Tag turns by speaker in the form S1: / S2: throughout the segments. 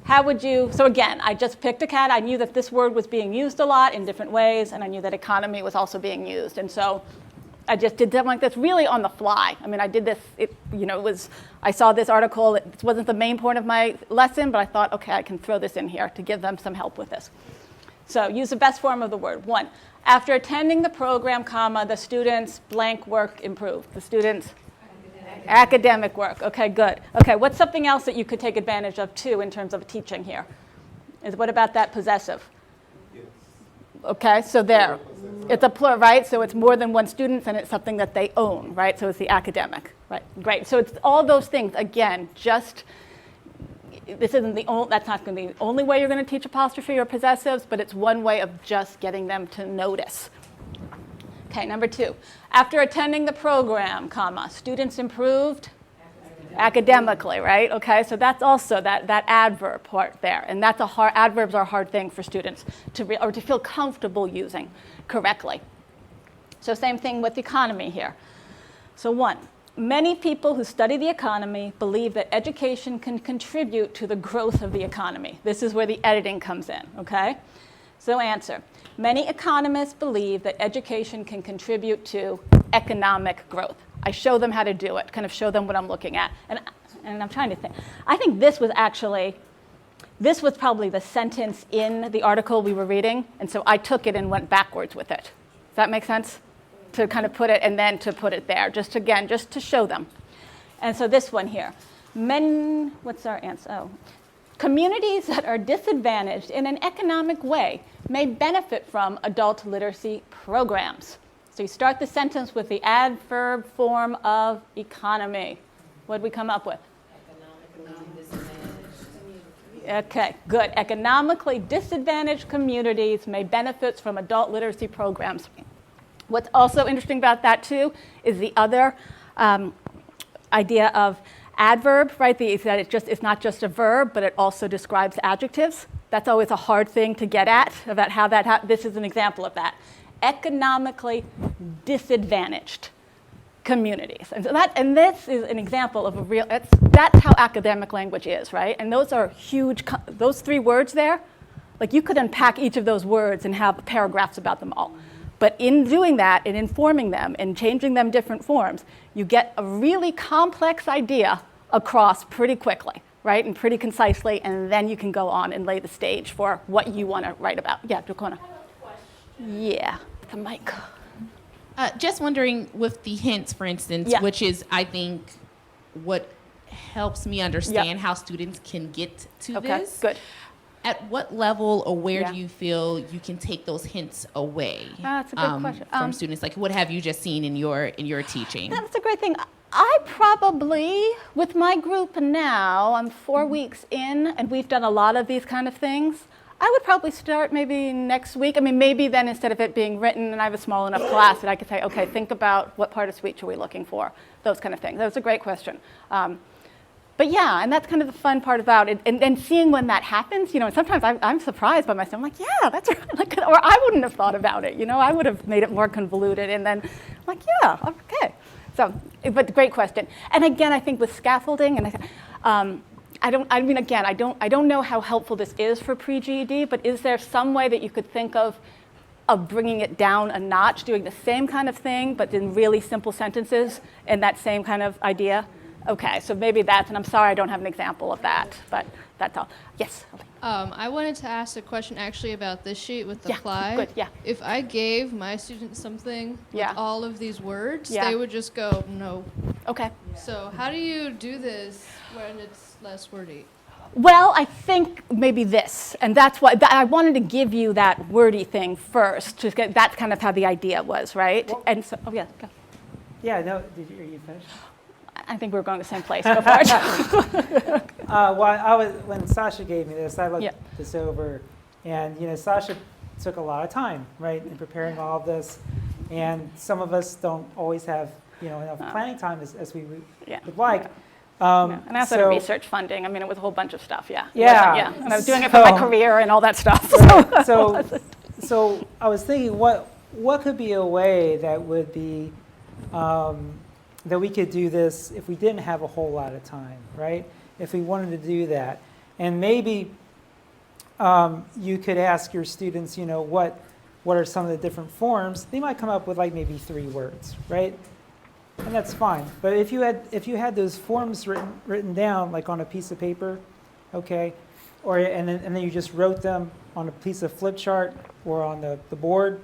S1: how would you, so again, I just picked a cat. I knew that this word was being used a lot in different ways, and I knew that economy was also being used. And so I just did something like this really on the fly. I mean, I did this, I saw this article. It wasn't the main point of my lesson, but I thought, okay, I can throw this in here to give them some help with this. So use the best form of the word. 1, after attending the program, comma, the students' blank work improved. The students' academic work. Okay, good. Okay, what's something else that you could take advantage of too in terms of teaching here? What about that possessive? Yes. Okay, so there. It's a plural, right? So it's more than one student, and it's something that they own, right? So it's the academic, right? Great. So it's all those things. Again, just this isn't the only. That's not going to be the only way you're going to teach apostrophe or possessives, but it's one way of just getting them to notice. Okay, number 2. After attending the program, comma, students improved academically, right? Okay, so that's also that adverb part there, and that's adverbs are a hard thing for students to feel comfortable using correctly. So same thing with economy here. So 1, many people who study the economy believe that education can contribute to the growth of the economy. This is where the editing comes in, okay? So answer. Many economists believe that education can contribute to economic growth. I show them how to do it, kind of show them what I'm looking at. And I'm trying to think. I think this was probably the sentence in the article we were reading, and so I took it and went backwards with it. Does that make sense? To kind of put it and then to put it there, just to show them. And so this one here. What's our answer? Oh. Communities that are disadvantaged in an economic way may benefit from adult literacy programs. So you start the sentence with the adverb form of economy. What did we come up with? Economically disadvantaged. Okay, good. Economically disadvantaged communities may benefit from adult literacy programs. What's also interesting about that, too, is the other idea of adverb, right? That it's not just a verb, but it also describes adjectives. That's always a hard thing to get at, about how that this is an example of that. Economically disadvantaged communities. And this is an example of that's how academic language is, right? And those are huge, those 3 words there, like you could unpack each of those words and have paragraphs about them all. But in doing that and informing them and changing them different forms, you get a really complex idea across pretty quickly, right? And pretty concisely, and then you can go on and lay the stage for what you want to write about. Yeah, Dracona. Yeah, the mic.
S2: Just wondering with the hints, for instance, which is, I think, what helps me understand how students can get to this. Good. At what level or where do you feel you can take those hints away
S1: that's a good question.
S2: From students? Like, what have you just seen in your teaching?
S1: That's a great thing. I probably, with my group now, I'm 4 weeks in, and we've done a lot of these kind of things. I would probably start maybe next week. I mean, maybe then instead of it being written and I have a small enough class that I could say, okay, think about what part of speech are we looking for, those kind of things. That was a great question. But yeah, and that's kind of the fun part about it. And seeing when that happens, sometimes I'm surprised by myself. I'm like, yeah, that's right. Or I wouldn't have thought about it. I would have made it more convoluted. And then I'm like, yeah, okay. So, but great question. And again, I think with scaffolding, and I don't know how helpful this is for pre-GED, but is there some way that you could think of bringing it down a notch, doing the same kind of thing, but in really simple sentences and that same kind of idea? Okay, so maybe that's, and I'm sorry I don't have an example of that, but that's all. Yes?
S3: I wanted to ask a question actually about this sheet with the fly.
S1: Good, yeah.
S3: If I gave my students something with all of these words, they would just go, no.
S1: Okay.
S3: So how do you do this when it's less wordy?
S1: Well, I think maybe this, and that's why I wanted to give you that wordy thing first. That's kind of how the idea was, right? Well, and so, go.
S4: Yeah, no, are you finished?
S1: I think we're going the same place. Go for it.
S4: When Sasha gave me this, I looked this over, and Sasha took a lot of time, right, in preparing all of this, and some of us don't always have enough planning time as we would like.
S1: And also the research funding. I mean, it was a whole bunch of stuff. Yeah. And I was doing it for my career and all that stuff.
S4: So I was thinking, what could be a way that would be that we could do this if we didn't have a whole lot of time, right? If we wanted to do that. And maybe you could ask your students, what are some of the different forms. They might come up with like maybe 3 words, right? And that's fine. But if you had those forms written down like on a piece of paper, okay, and then you just wrote them on a piece of flip chart or on the board,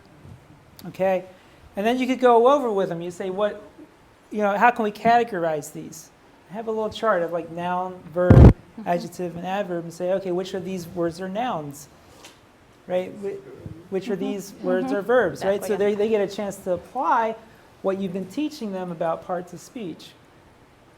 S4: okay, and then you could go over with them. You say, how can we categorize these? Have a little chart of like noun, verb, adjective, and adverb, and say, okay, which of these words are nouns, right? Which of these words are verbs, right? So they get a chance to apply what you've been teaching them about parts of speech.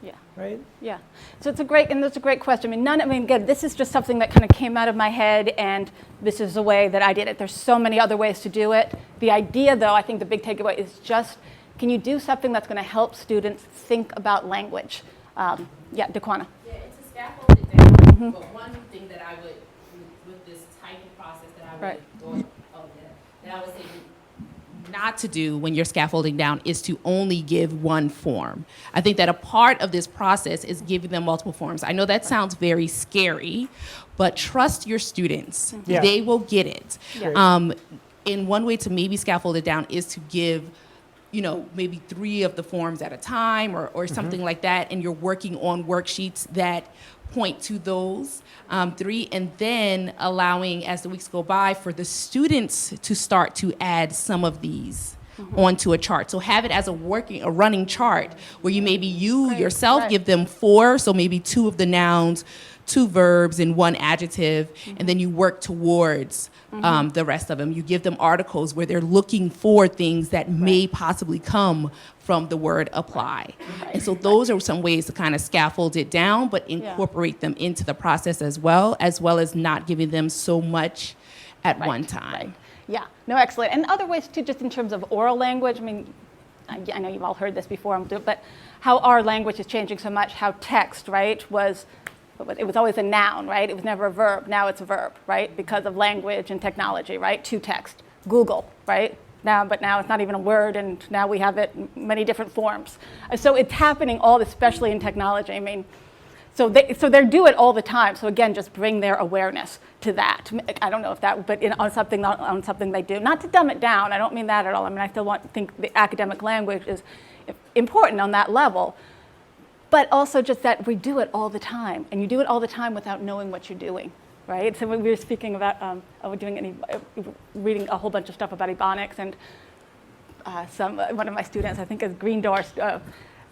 S1: Yeah.
S4: Right?
S1: Yeah. So that's a great question. Again, this is just something that kind of came out of my head, and this is the way that I did it. There's so many other ways to do it. The idea, though, I think the big takeaway is just, can you do something that's going to help students think about language? Daquana.
S2: Yeah, it's a scaffolded down, but one thing that I would, with this typing process that I would that I would say not to do when you're scaffolding down is to only give one form. I think that a part of this process is giving them multiple forms. I know that sounds very scary, but trust your students. Yeah. They will get it. Yeah. And one way to maybe scaffold it down is to give maybe 3 of the forms at a time or something like that, and you're working on worksheets that point to those 3, and then allowing, as the weeks go by, for the students to start to add some of these onto a chart. So have it as a running chart where you maybe yourself give them 4, so maybe 2 of the nouns, 2 verbs, and 1 adjective, and then you work towards the rest of them. You give them articles where they're looking for things that may possibly come from the word apply. And so those are some ways to kind of scaffold it down, but incorporate them into the process as well as not giving them so much at one time. Right. Yeah, no, excellent. And other ways too, just in terms of oral language, I know you've all heard this before, but how our language is changing so much, how text, right, it was always a noun, right? It was never a verb. Now it's a verb, right? Because of language and technology, right? To text. Google, right? But now it's not even a word, and now we have it in many different forms. So it's happening especially in technology. So they do it all the time. So again, just bring their awareness to that. I don't know if that, but on something they do. Not to dumb it down. I don't mean that at all. I still think the academic language is important on that level. But also just that we do it all the time, and you do it all the time without knowing what you're doing, right? So when we were speaking about reading a whole bunch of stuff about Ebonics, and one of my students, I think is Green Door,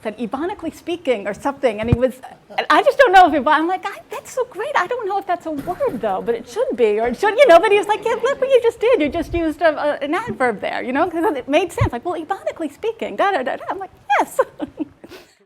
S2: said ebonically speaking or something, and I just don't know if I'm like, that's so great. I don't know if that's a word though, but it should be, or it should, but he was like, yeah, look what you just did. You just used an adverb there, because it made sense. Like, well, ebonically speaking, da da da da. I'm like, yes.